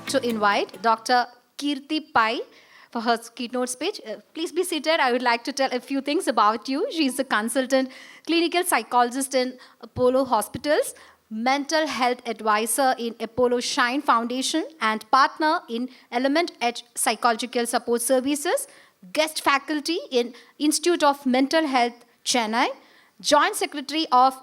to invite Dr. Keerthi Pai for her keynote speech. Please be seated. I would like to tell a few things about you. She's a consultant clinical psychologist in Apollo Hospitals, mental health advisor in Apollo Shine Foundation, and partner in Element Edge Psychological Support Services, guest faculty in Institute of Mental Health, Chennai, joint secretary of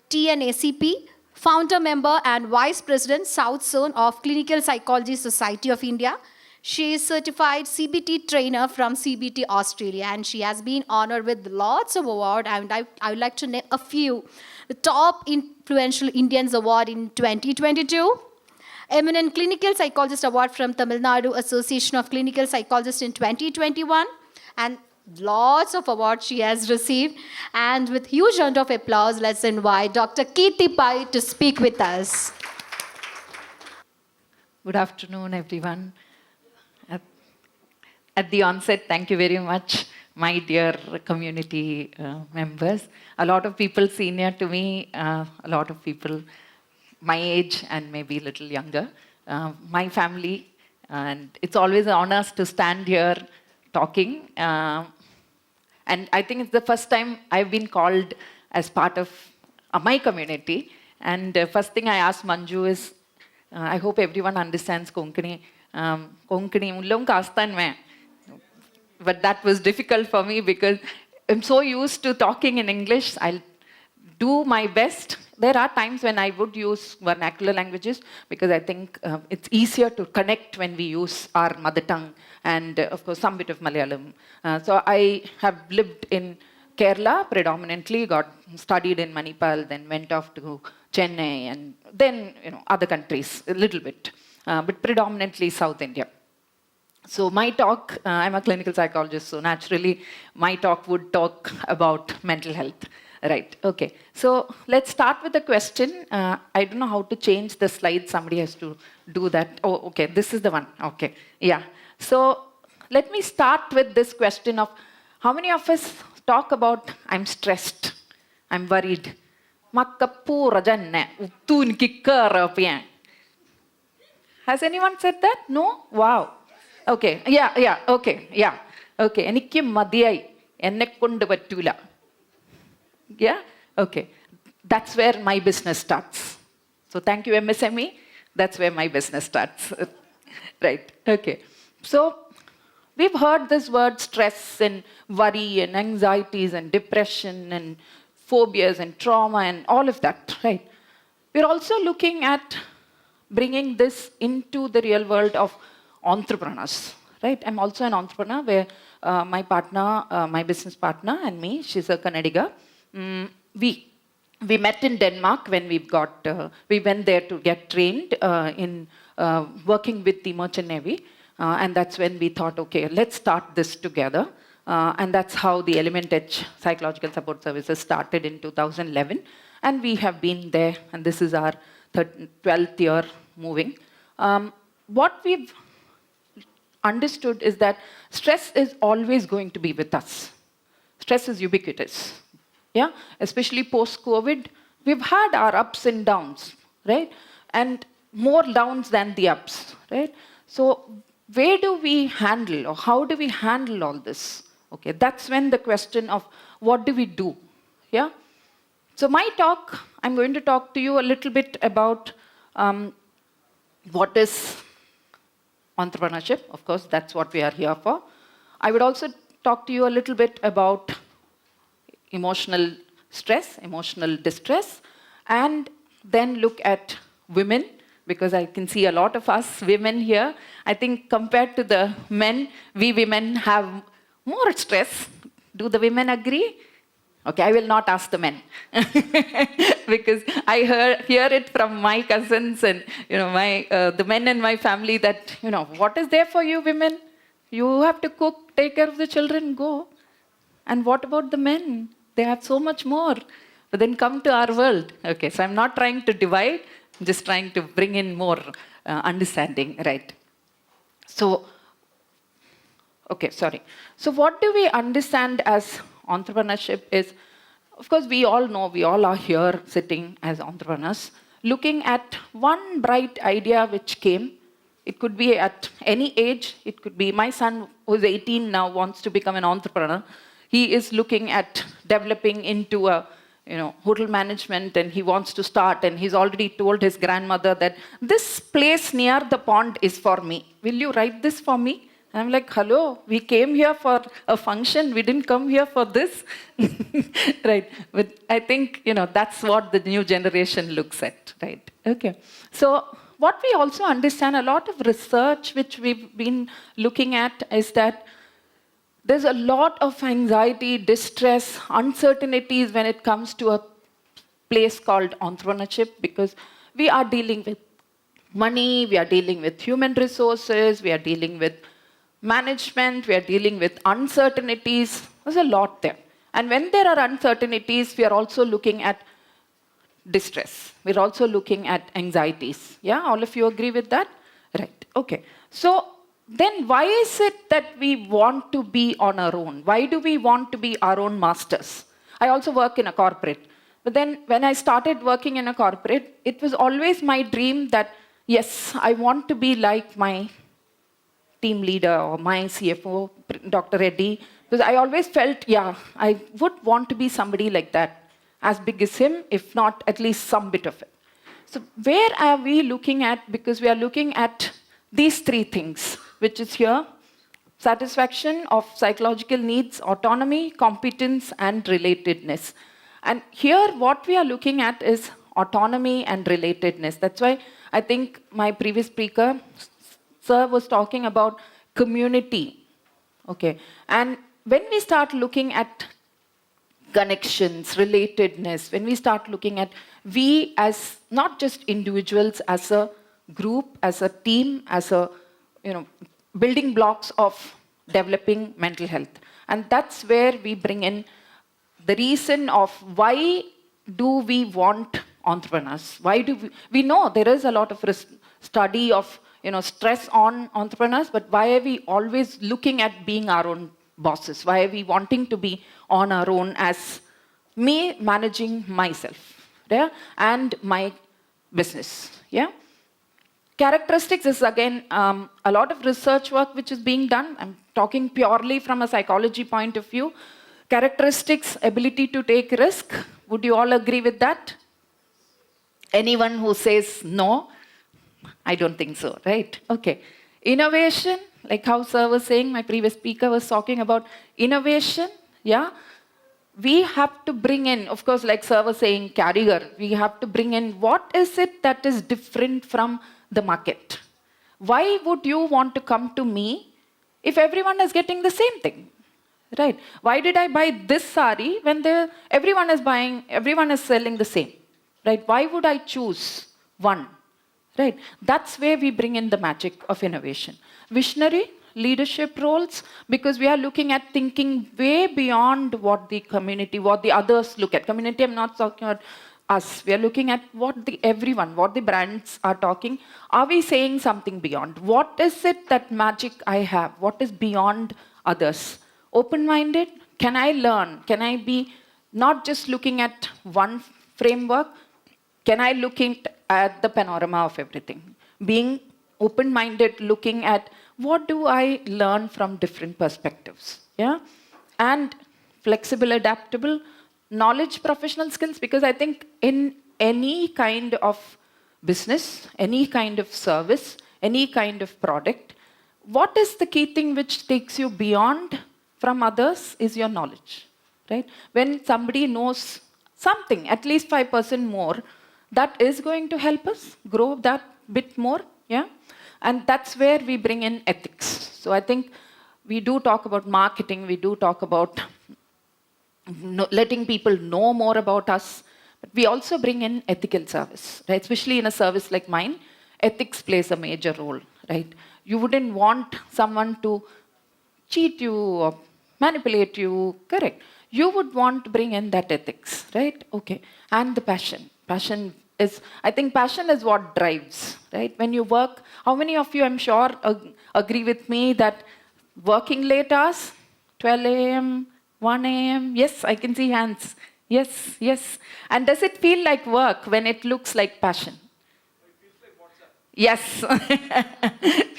TNACP, founder member and vice president, South Zone of Clinical Psychology Society of India. She is certified CBT trainer from CBT Australia, and she has been honored with lots of awards. And I would like to name a few. The Top Influential Indians Award in 2022, Eminent Clinical Psychologist Award from Tamil Nadu Association of Clinical Psychologists in 2021, and lots of awards she has received. And with huge round of applause, let's invite Dr. Keerthi Pai to speak with us. Good afternoon, everyone. At the onset, thank you very much, my dear community members. A lot of people senior to me, a lot of people my age and maybe a little younger. My family, and it's always an honor to stand here talking. And I think it's the first time I've been called as part of my community. And first thing I asked Manju is, I hope everyone understands Konkani. Konkani ullum kastan mein. But that was difficult for me because I'm so used to talking in English. I'll do my best. There are times when I would use vernacular languages because I think it's easier to connect when we use our mother tongue and, of course, some bit of Malayalam. So I have lived in Kerala predominantly, studied in Manipal, then went off to Chennai, and then other countries a little bit, but predominantly South India. So my talk, I'm a clinical psychologist, so naturally my talk would talk about mental health. Right, okay. So let's start with the question. I don't know how to change the slide. Somebody has to do that. Oh, okay, this is the one. Okay, yeah. So let me start with this question of how many of us talk about I'm stressed, I'm worried. Has anyone said that? No? Wow. Okay, yeah, okay. Enikku madiyai, enne kondu pattula. Yeah? Okay. That's where my business starts. So thank you, MSME. That's where my business starts. Right. Okay. So we've heard this word stress and worry and anxieties and depression and phobias and trauma and all of that, right? We're also looking at bringing this into the real world of entrepreneurs, right? I'm also an entrepreneur where my partner, my business partner and me, she's a Kannadiga. We met in Denmark when we went there to get trained in working with the Merchant Navy. And that's when we thought, okay, let's start this together. And that's how the Element Edge Psychological Support Services started in 2011. And we have been there, and this is our 12th year moving. What we've understood is that stress is always going to be with us. Stress is ubiquitous. Yeah, especially post-COVID, we've had our ups and downs, right? And more downs than the ups, right? So where do we handle, or how do we handle all this? Okay, that's when the question of what do we do, yeah? So my talk, I'm going to talk to you a little bit about what is entrepreneurship. Of course, that's what we are here for. I would also talk to you a little bit about emotional stress, emotional distress, and then look at women, because I can see a lot of us women here. I think compared to the men, we women have more stress. Do the women agree? Okay, I will not ask the men because I hear it from my cousins and the men in my family that what is there for you women? You have to cook, take care of the children, go. And what about the men? They have so much more. But then come to our world. Okay, so I'm not trying to divide, I'm just trying to bring in more understanding, right? So, okay, sorry. So what do we understand as entrepreneurship is, of course, we all know, we all are here sitting as entrepreneurs, looking at one bright idea which came It could be at any age. It could be my son, who's 18 now, wants to become an entrepreneur. He is looking at developing into a hotel management, and he wants to start, and he's already told his grandmother that this place near the pond is for me. Will you write this for me? And I'm like, hello, we came here for a function. We didn't come here for this. Right. But I think, that's what the new generation looks at, right? Okay. So what we also understand, a lot of research which we've been looking at is that there's a lot of anxiety, distress, uncertainties when it comes to a place called entrepreneurship, because we are dealing with money, we are dealing with human resources, we are dealing with management, we are dealing with uncertainties. There's a lot there. And when there are uncertainties, we are also looking at distress. We're also looking at anxieties. Yeah, all of you agree with that? Right, okay. So then why is it that we want to be on our own? Why do we want to be our own masters? I also work in a corporate. But then when I started working in a corporate, it was always my dream that, yes, I want to be like my team leader or my CFO, Dr. Reddy, because I always felt, yeah, I would want to be somebody like that, as big as him, if not at least some bit of it. So where are we looking at? Because we are looking at these three things, which is here: satisfaction of psychological needs, autonomy, competence, and relatedness. And here what we are looking at is autonomy and relatedness. That's why I think my previous speaker, sir, was talking about community. Okay. And when we start looking at connections, relatedness, when we start looking at we as not just individuals, as a group, as a team, as a building blocks of developing mental health. And that's where we bring in the reason of why do we want entrepreneurs? Why do we know there is a lot of study of stress on entrepreneurs, but why are we always looking at being our own bosses? Why are we wanting to be on our own as me managing myself, yeah, and my business? Yeah. Characteristics is again a lot of research work which is being done. I'm talking purely from a psychology point of view. Characteristics, ability to take risk. Would you all agree with that? Anyone who says no? I don't think so, right? Okay. Innovation, like how sir was saying, my previous speaker was talking about innovation, yeah? We have to bring in, of course, like sir was saying, Carriger, we have to bring in what is it that is different from the market. Why would you want to come to me if everyone is getting the same thing, right? Why did I buy this sari when everyone is selling the same, right? Why would I choose one, right? That's where we bring in the magic of innovation. Visionary leadership roles, because we are looking at thinking way beyond what the community, what the others look at. Community, I'm not talking about us. We are looking at what the brands are talking. Are we saying something beyond? What is it that magic I have? What is beyond others? Open-minded? Can I learn? Can I be not just looking at one framework? Can I look at the panorama of everything? Being open-minded, looking at what do I learn from different perspectives? Yeah? And flexible, adaptable, knowledge, professional skills, because I think in any kind of business, any kind of service, any kind of product, what is the key thing which takes you beyond from others is your knowledge, right? When somebody knows something, at least 5% more, that is going to help us grow that bit more, yeah? And that's where we bring in ethics. So I think we do talk about marketing, we do talk about letting people know more about us, but we also bring in ethical service, right? Especially in a service like mine, ethics plays a major role, right? You wouldn't want someone to cheat you or manipulate you, correct? You would want to bring in that ethics, right? Okay. And the passion. I think passion is what drives, right? When you work, how many of you, I'm sure, agree with me that working late hours, 12 a.m., 1 a.m., yes, I can see hands. Yes, yes. And does it feel like work when it looks like passion? Yes.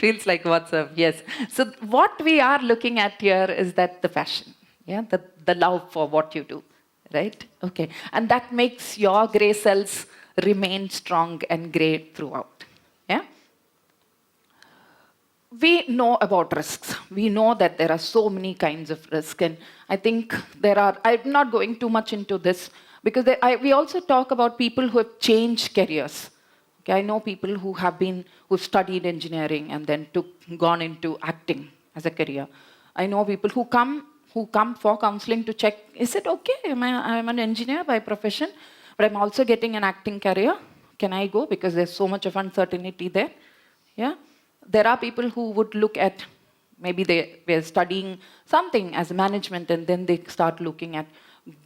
Feels like WhatsApp. Yes. So what we are looking at here is that the passion, yeah, the love for what you do, right? Okay. And that makes your gray cells remain strong and gray throughout. Yeah. We know about risks. We know that there are so many kinds of risk, and I think I'm not going too much into this because we also talk about people who have changed careers. Okay, I know people who studied engineering and then gone into acting as a career. I know people who come for counseling to check, is it okay? I'm an engineer by profession, but I'm also getting an acting career. Can I go? Because there's so much of uncertainty there. Yeah. There are people who would look at, maybe they were studying something as management and then they start looking at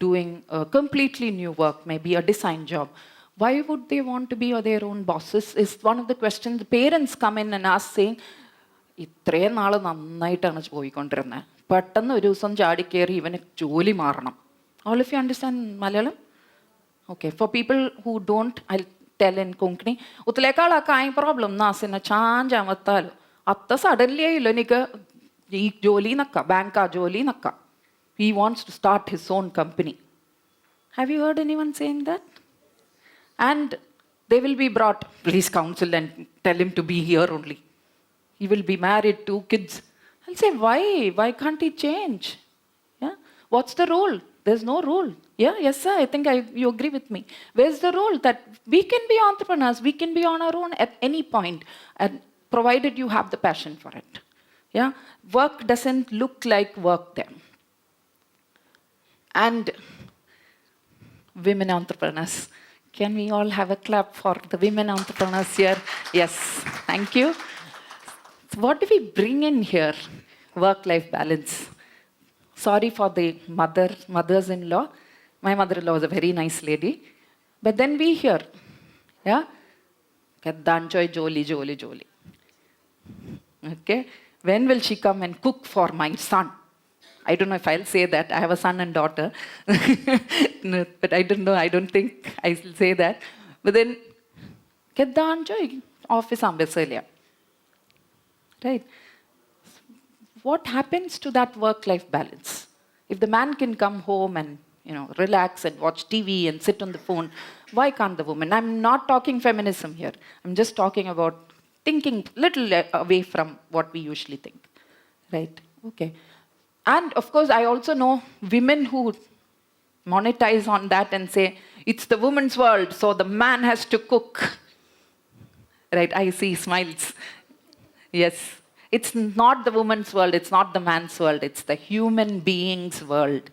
doing a completely new work, maybe a design job. Why would they want to be their own bosses is one of the questions. The parents come in and ask saying, ഇത്രയും നാൾ നന്നായിട്ടാണ് പോയിക്കൊണ്ടിരുന്നത്, പെട്ടെന്ന് ഒരു ദിവസം ചാടിക്കേറി ഇവന് ജോലി മാറണം. All of you understand Malayalam? Okay, for people who don't, I'll tell in Konkani. Utlekala kai problem na sina chanja matal. Atta suddenly ilonika ee joli nakka, banka joli nakka. He wants to start his own company. Have you heard anyone saying that? And they will be brought, please counsel and tell him to be here only. He will be married, 2 kids. I'll say, why? Why can't he change? Yeah? What's the rule? There's no rule. Yeah, yes, sir. I think you agree with me. Where's the rule that we can be entrepreneurs? We can be on our own at any point, and provided you have the passion for it. Yeah, work doesn't look like work then. And women entrepreneurs. Can we all have a clap for the women entrepreneurs here? Yes, thank you. So what do we bring in here? Work-life balance. Sorry for the mothers-in-law. My mother-in-law was a very nice lady. But then we hear, yeah, Kaddanchoy joli, joli, joli. Okay, when will she come and cook for my son? I don't know if I'll say that. I have a son and daughter. No, but I don't know. I don't think I'll say that. But then, Kaddanchoy office ambassador. Right? What happens to that work-life balance? If the man can come home and relax and watch TV and sit on the phone, why can't the woman? I'm not talking feminism here. I'm just talking about thinking little away from what we usually think. Right? Okay. And of course, I also know women who monetize on that and say, it's the woman's world, so the man has to cook. Right? I see smiles. Yes. It's not the woman's world, it's not the man's world, it's the human being's world.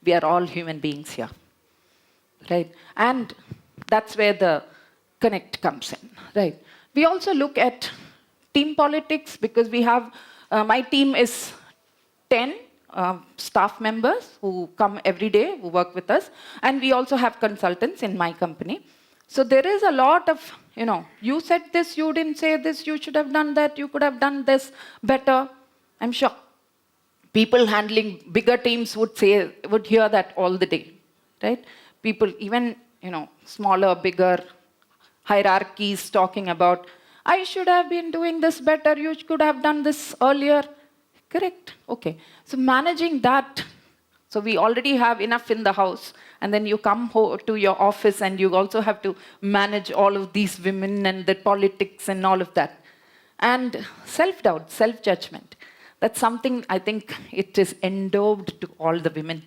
We are all human beings here. Right? And that's where the connect comes in. Right? We also look at team politics because we have, my team is 10 staff members who come every day, who work with us. And we also have consultants in my company. So there is a lot of, you said this, you didn't say this, you should have done that, you could have done this better. I'm sure people handling bigger teams would hear that all the day, right? People, even, smaller, bigger hierarchies talking about, I should have been doing this better, you could have done this earlier. Correct? Okay. So managing that, so we already have enough in the house, and then you come to your office and you also have to manage all of these women and the politics and all of that. And self-doubt, self-judgment. That's something I think it is endowed to all the women.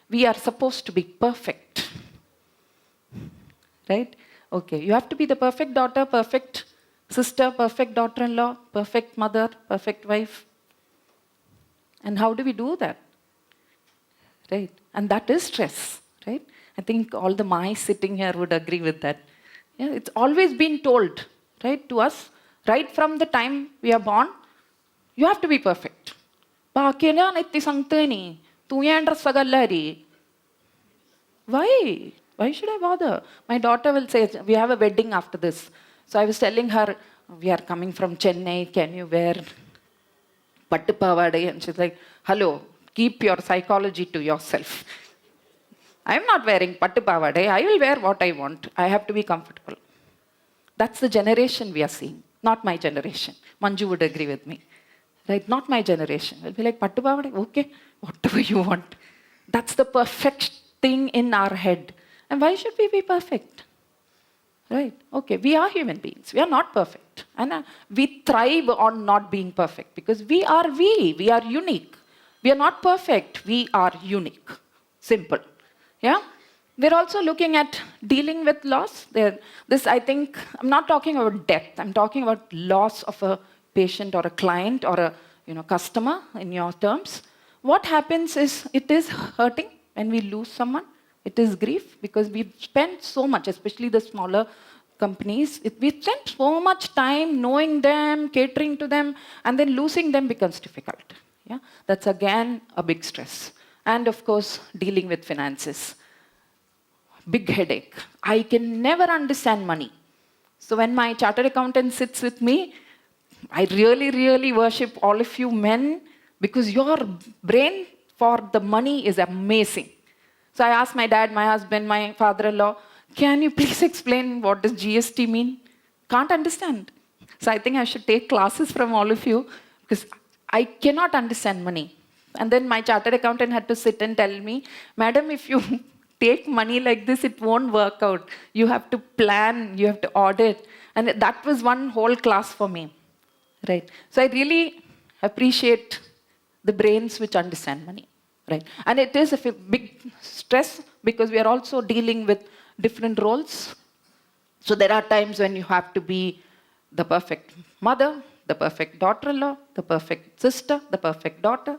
We are supposed to be perfect. Right? Okay. You have to be the perfect daughter, perfect sister, perfect daughter-in-law, perfect mother, perfect wife. And how do we do that? Right? And that is stress, right? I think all the mice sitting here would agree with that. Yeah, it's always been told, right, to us, right from the time we are born, you have to be perfect. Why? Why should I bother? My daughter will say, we have a wedding after this. So I was telling her, we are coming from Chennai, can you wear pattu pavadai? And she's like, hello, keep your psychology to yourself. I'm not wearing pattu pavadai. I will wear what I want. I have to be comfortable. That's the generation we are seeing. Not my generation. Manju would agree with me. Right? Not my generation. We'll be like, Pattu Pavade, okay, whatever you want. That's the perfect thing in our head. And why should we be perfect? Right? Okay, we are human beings. We are not perfect. And we thrive on not being perfect because we are unique. We are not perfect. We are unique. Simple. Yeah? We're also looking at dealing with loss. This, I think, I'm not talking about death. I'm talking about loss of a patient or a client or a customer in your terms. What happens is it is hurting when we lose someone. It is grief because we've spent so much, especially the smaller companies. We spent so much time knowing them, catering to them, and then losing them becomes difficult. Yeah? That's again a big stress. And of course, dealing with finances. Big headache. I can never understand money. So when my chartered accountant sits with me, I really, really worship all of you men because your brain for the money is amazing. So I asked my dad, my husband, my father-in-law, can you please explain what does GST mean? Can't understand. So I think I should take classes from all of you because I cannot understand money. And then my chartered accountant had to sit and tell me, madam, if you take money like this, it won't work out. You have to plan, you have to audit. And that was one whole class for me. Right? So I really appreciate the brains which understand money. Right? And it is a big stress because we are also dealing with different roles. So there are times when you have to be the perfect mother, the perfect daughter-in-law, the perfect sister, the perfect daughter.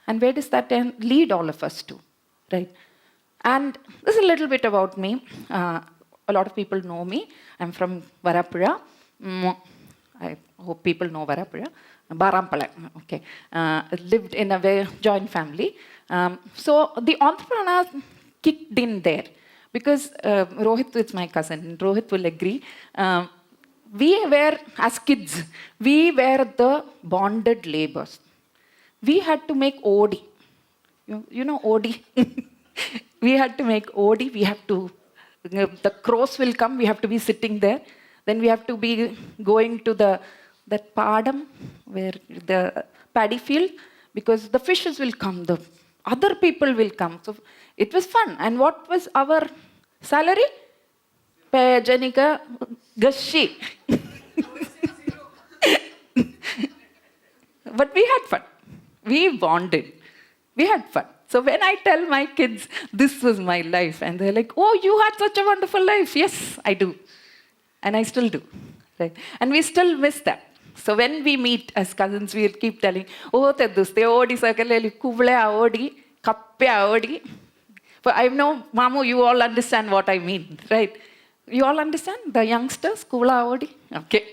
And where does that lead all of us to? Right? And this is a little bit about me. A lot of people know me. I'm from Varapura. I hope people know Varapura. Barampala. Okay. Lived in a very joint family. So the entrepreneur kicked in there because Rohit is my cousin. Rohit will agree. We were, as kids, we were the bonded laborers. We had to make OD. You know OD? We had to make OD. We have to, the crows will come. We have to be sitting there. Then we have to be going to that padam, where the paddy field, because the fishes will come. The other people will come. So it was fun. And what was our salary? Janika Gashi. But we had fun. We bonded. We had fun. So when I tell my kids, this was my life, and they're like, oh, you had such a wonderful life. Yes, I do. And I still do. Right? And we still miss that. So when we meet as cousins, we'll keep telling, oh, Teddus, te odi sakale, kubla odi, kappe odi. But I know, Mamu, you all understand what I mean, right? You all understand? The youngsters, kubla odi? Okay.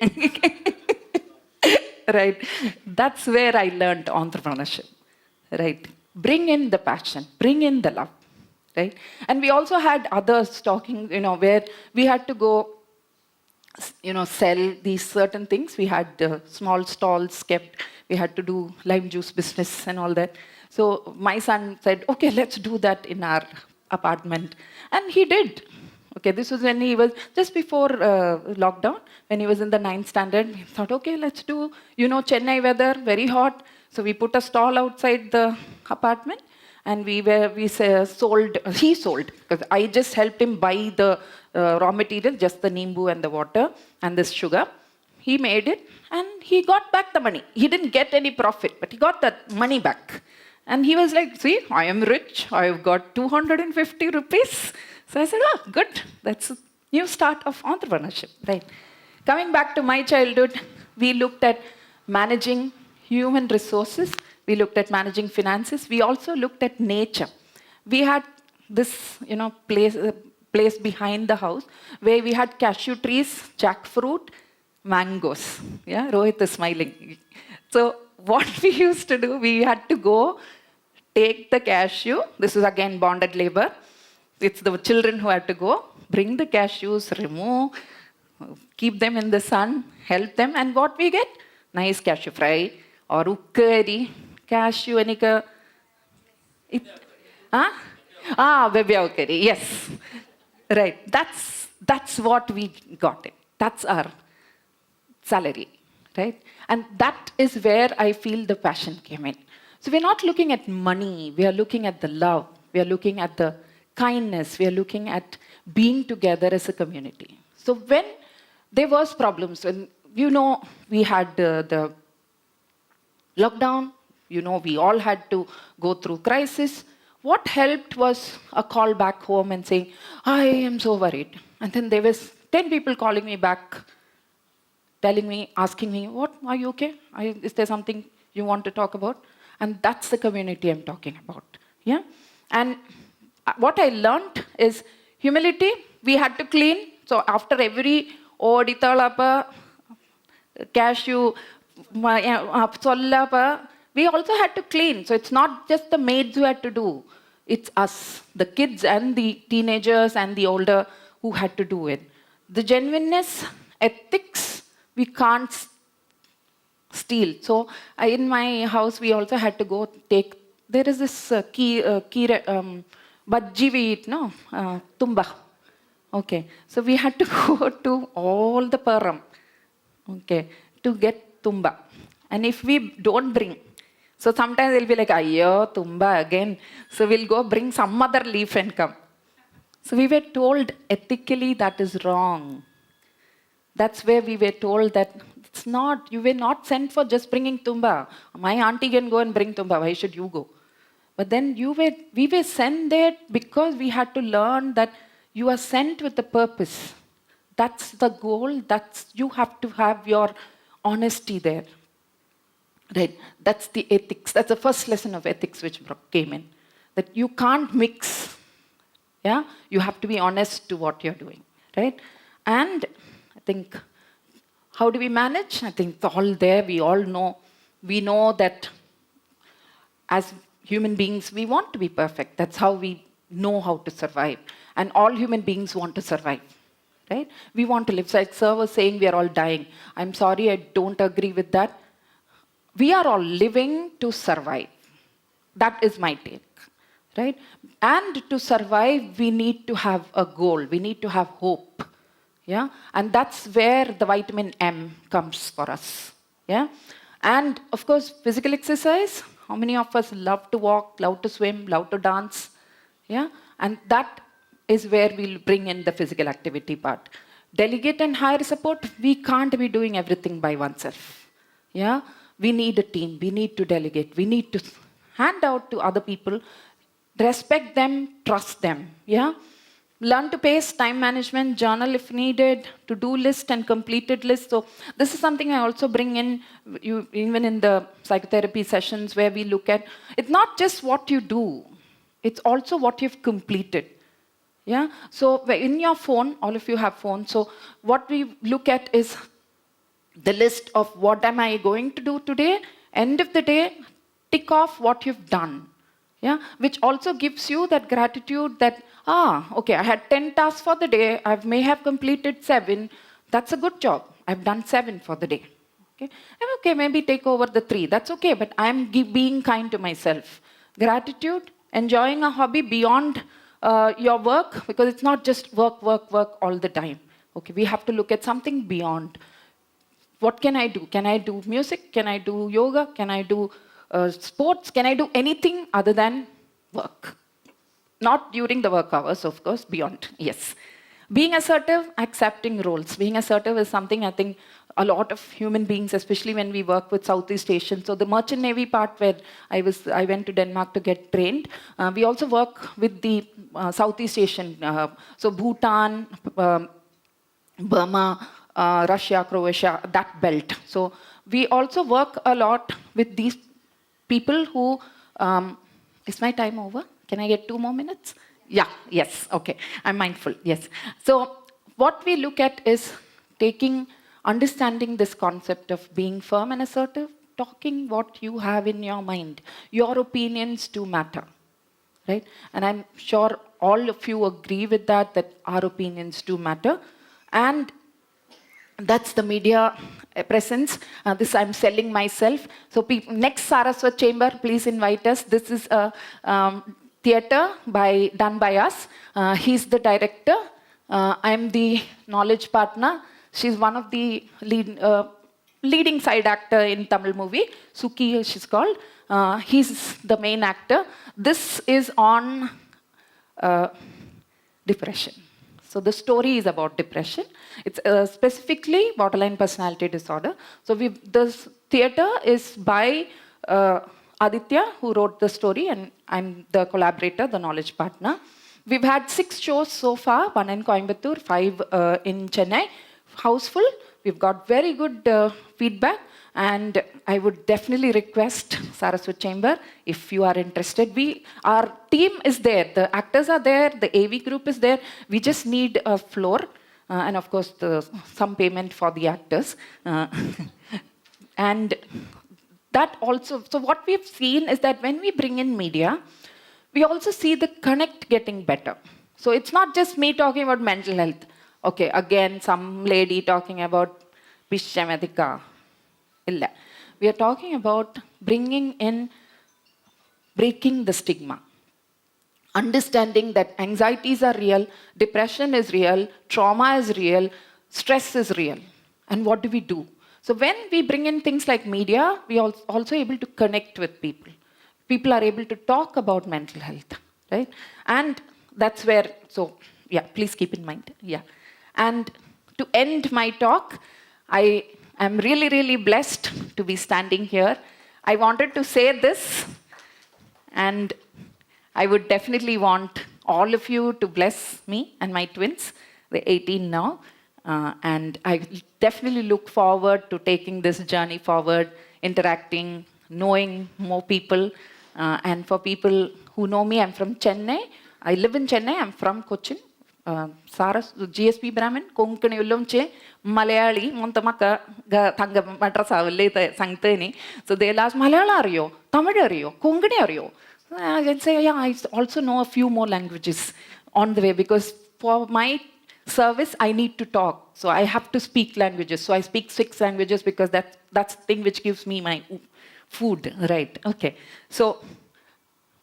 Right? That's where I learned entrepreneurship. Right? Bring in the passion, bring in the love, right? And we also had others talking, where we had to go, sell these certain things. We had small stalls kept. We had to do lime juice business and all that. So my son said, okay, let's do that in our apartment. And he did. Okay, this was when he was just before lockdown, when he was in the 9th standard. He thought, okay, let's do, Chennai weather, very hot. So we put a stall outside the apartment and he sold, because I just helped him buy the raw material, just the nimbu and the water and this sugar. He made it and he got back the money. He didn't get any profit, but he got that money back. And he was like, see, I am rich. I've got 250 rupees. So I said, oh, good. That's a new start of entrepreneurship, right? Coming back to my childhood, we looked at managing human resources. We looked at managing finances. We also looked at nature. We had this, place behind the house where we had cashew trees, jackfruit, mangoes. Yeah, Rohit is smiling. So what we used to do, we had to go take the cashew. This is again bonded labor. It's the children who had to go, bring the cashews, remove, keep them in the sun, help them. And what we get? Nice cashew fry. Or ukkari, cashew, enika. Bebya ukkari, yes. Right, that's what we got it. That's our salary, right? And that is where I feel the passion came in. So we're not looking at money, we are looking at the love, we are looking at the kindness, we are looking at being together as a community. So when there was problems, when, we had the lockdown, we all had to go through crisis. What helped was a call back home and saying, I am so worried. And then there was 10 people calling me back, telling me, asking me, what, are you okay? Is there something you want to talk about? And that's the community I'm talking about, yeah? And what I learned is humility. We had to clean. So after every odithalapa, cashew, we also had to clean. So it's not just the maids who had to do. It's us, the kids and the teenagers and the older who had to do it. The genuineness, ethics, we can't steal. So in my house, we also had to go take, there is this bajji we eat, no? Tumba. Okay. So we had to go to all the param, okay, to get tumba. And if we don't bring, so sometimes they'll be like, ayyo, tumba again. So we'll go bring some other leaf and come. So we were told ethically that is wrong. That's where we were told that it's not, you were not sent for just bringing tumba. My auntie can go and bring tumba, why should you go? But then we were sent there because we had to learn that you are sent with a purpose. That's the goal, you have to have your honesty there. Right? That's the ethics. That's the first lesson of ethics which came in. That you can't mix. Yeah? You have to be honest to what you're doing. Right? And I think, how do we manage? I think it's all there. We all know. We know that as human beings, we want to be perfect. That's how we know how to survive. And all human beings want to survive. Right? We want to live. So like Sir was saying, we are all dying. I'm sorry, I don't agree with that. We are all living to survive. That is my take, right? And to survive, we need to have a goal. We need to have hope, yeah? And that's where the vitamin M comes for us, yeah? And of course, physical exercise. How many of us love to walk, love to swim, love to dance, yeah? And that is where we'll bring in the physical activity part. Delegate and hire support. We can't be doing everything by oneself, yeah? We need a team, we need to delegate, we need to hand out to other people, respect them, trust them, yeah? Learn to pace, time management, journal if needed, to-do list and completed list. So this is something I also bring in, even in the psychotherapy sessions where we look at, it's not just what you do, it's also what you've completed, yeah? So in your phone, all of you have phones, so what we look at is the list of what am I going to do today, end of the day, tick off what you've done, yeah? Which also gives you that gratitude that, okay, I had 10 tasks for the day, I may have completed 7, that's a good job, I've done 7 for the day, okay? Okay, maybe take over the 3, that's okay, but I'm being kind to myself. Gratitude, enjoying a hobby beyond your work, because it's not just work, work, work all the time, okay? We have to look at something beyond. What can I do? Can I do music? Can I do yoga? Can I do sports? Can I do anything other than work? Not during the work hours, of course, beyond, yes. Being assertive, accepting roles. Being assertive is something I think a lot of human beings, especially when we work with Southeast Asian. So the Merchant Navy part where I went to Denmark to get trained. We also work with the Southeast Asian, so Bhutan, Burma, Russia, Croatia, that belt. So we also work a lot with these people who, is my time over? Can I get 2 more minutes? Yeah, yes, okay, I'm mindful, yes. So what we look at is understanding this concept of being firm and assertive, talking what you have in your mind. Your opinions do matter, right? And I'm sure all of you agree with that our opinions do matter. And that's the media presence. This I'm selling myself. So next Saraswat Chamber, please invite us. This is a theatre done by us. He's the director. I'm the knowledge partner. She's one of the leading side actor in Tamil movie. Suki, she's called. He's the main actor. This is on depression. So the story is about depression. It's specifically borderline personality disorder. So this theater is by Aditya, who wrote the story, and I'm the collaborator, the knowledge partner. We've had 6 shows so far, 1 in Coimbatore, 5 in Chennai. Houseful. We've got very good feedback, and I would definitely request Saraswat Chamber, if you are interested. Our team is there. The actors are there. The AV group is there. We just need a floor, and of course, some payment for the actors. And that also, so what we've seen is that when we bring in media, we also see the connect getting better. So it's not just me talking about mental health. Okay, again, some lady talking about Pishamadika. Illa. We are talking about breaking the stigma. Understanding that anxieties are real, depression is real, trauma is real, stress is real. And what do we do? So when we bring in things like media, we are also able to connect with people. People are able to talk about mental health, right? And that's where, so yeah, please keep in mind, yeah. And to end my talk, I am really, really blessed to be standing here. I wanted to say this, and I would definitely want all of you to bless me and my twins. They're 18 now. And I definitely look forward to taking this journey forward, interacting, knowing more people. And for people who know me, I'm from Chennai. I live in Chennai. I'm from Kochi. GSP Brahmin, Konkani Ulumche, Malayali, Montamaka, Tanga Matrasa, Sangteni. So they ask Malayalario, Tamadario, Konganario. I can say, yeah, I also know a few more languages on the way, because for my service, I need to talk. So I have to speak languages. So I speak 6 languages because that's the thing which gives me my food, right? Okay. So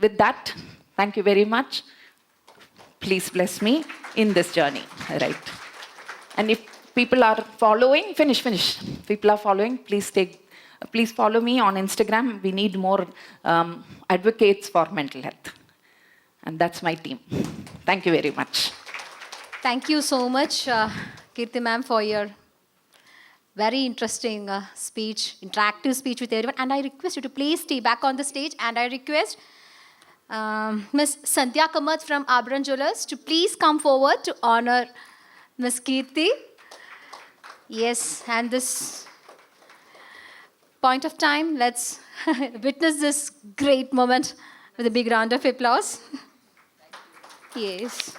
with that, thank you very much. Please bless me in this journey, right? And if people are following, finish. People are following, please follow me on Instagram. We need more advocates for mental health. And that's my team. Thank you very much. Thank you so much, Keerthi ma'am, for your very interesting speech, interactive speech with everyone. And I request you to please stay back on the stage. And I request Ms. Sandhya Kamath from Abram Jewellers to please come forward to honor Ms. Keerthi. Yes, and this point of time, let's witness this great moment with a big round of applause. Yes.